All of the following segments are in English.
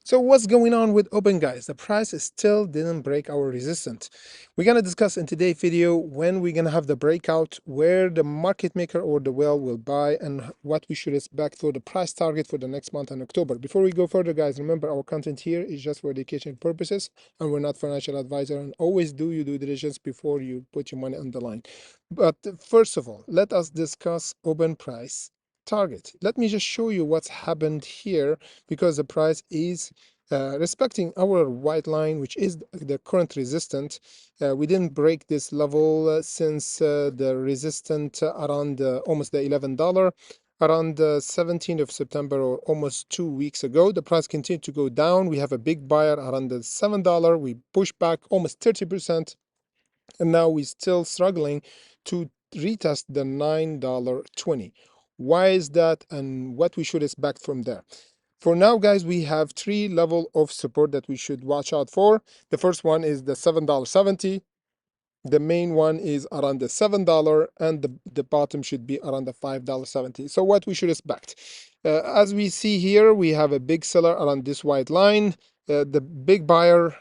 So what's going on with Open, guys? The price still didn't break our resistance. We're gonna discuss in today's video when we're gonna have the breakout, where the market maker or the whale will buy, and what we should expect for the price target for the next month in October. Before we go further, guys, remember our content here is just for education purposes, and we're not financial advisor. And always do your due diligence before you put your money on the line. But first of all, let us discuss Open price target. Let me just show you what's happened here, because the price is respecting our white line, which is the current resistance. We didn't break this level since the resistance around almost the $11 around the 17th of September, or almost 2 weeks ago. The price continued to go down. We have a big buyer around the $7. We push back almost 30%, and now we're still struggling to retest the $9.20. Why is that, and what we should expect from there? For now, guys, we have three level of support that we should watch out for. The first one is the $7.70. The main one is around the $7, and the bottom should be around the $5.70. So what we should expect? As we see here, we have a big seller around this white line. The big buyer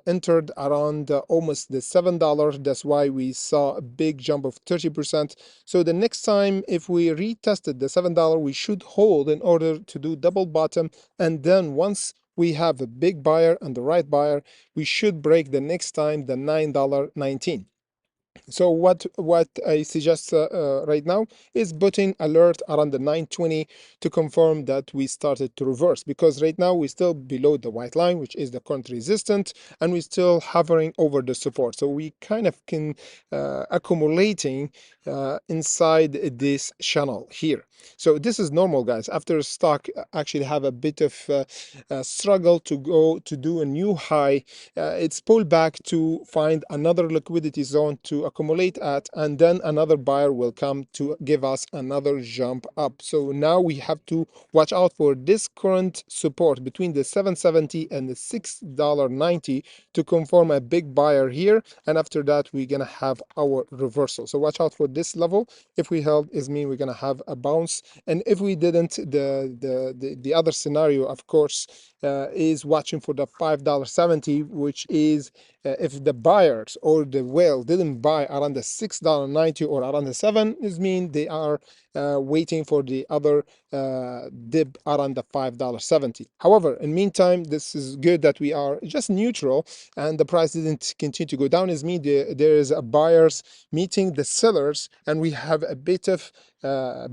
entered around almost the $7. That's why we saw a big jump of 30%. So the next time, if we retested the $7, we should hold in order to do double bottom. And then once we have a big buyer and the right buyer, we should break the next time the $9.19. So what I suggest right now is putting alert around the 920 to confirm that we started to reverse, because right now we're still below the white line, which is the current resistance, and we're still hovering over the support. So we kind of can accumulating inside this channel here. So this is normal, guys. After stock actually have a bit of struggle to go to do a new high, it's pulled back to find another liquidity zone to accumulate at, and then another buyer will come to give us another jump up. So now we have to watch out for this current support between the 770 and the $6.90 to confirm a big buyer here, and after that we're gonna have our reversal. So watch out for this level. If we held, is mean we're gonna have a bounce, and if we didn't, the other scenario, of course, is watching for the $5.70, which is if the buyers or the whale didn't buy around the $6.90 or around the $7, is mean they are waiting for the other dip around the $5.70. However, in meantime, this is good that we are just neutral and the price didn't continue to go down. Is mean there is a buyers meeting the sellers, and we have a bit of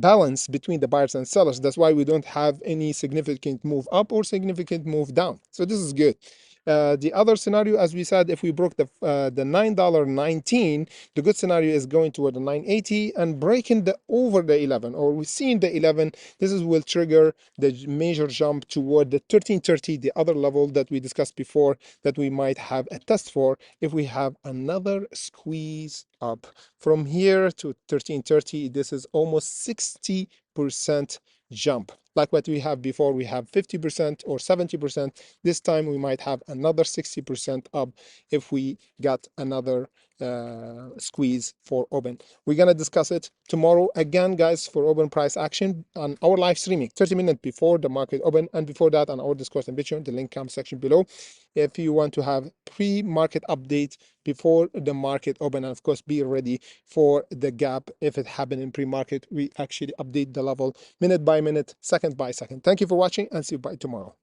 balance between the buyers and sellers. That's why we don't have any significant move up or significant move down. So this is good. The other scenario, as we said, if we broke the $9.19, the good scenario is going toward the 980 and breaking the over the 11, or we've seen the 11. This is will trigger the major jump toward the 1330, the other level that we discussed before, that we might have a test for if we have another squeeze up from here to 1330. This is almost 60% jump. Like what we have before, we have 50% or 70%. This time we might have another 60% up if we got another squeeze for open. We're gonna discuss it tomorrow again, guys, for open price action on our live streaming 30 minutes before the market open, and before that on our Discord and Patreon. The link comes section below if you want to have pre-market update before the market open, and of course be ready for the gap if it happened in pre-market. We actually update the level minute by minute, second by second. Thank you for watching, and see you by tomorrow.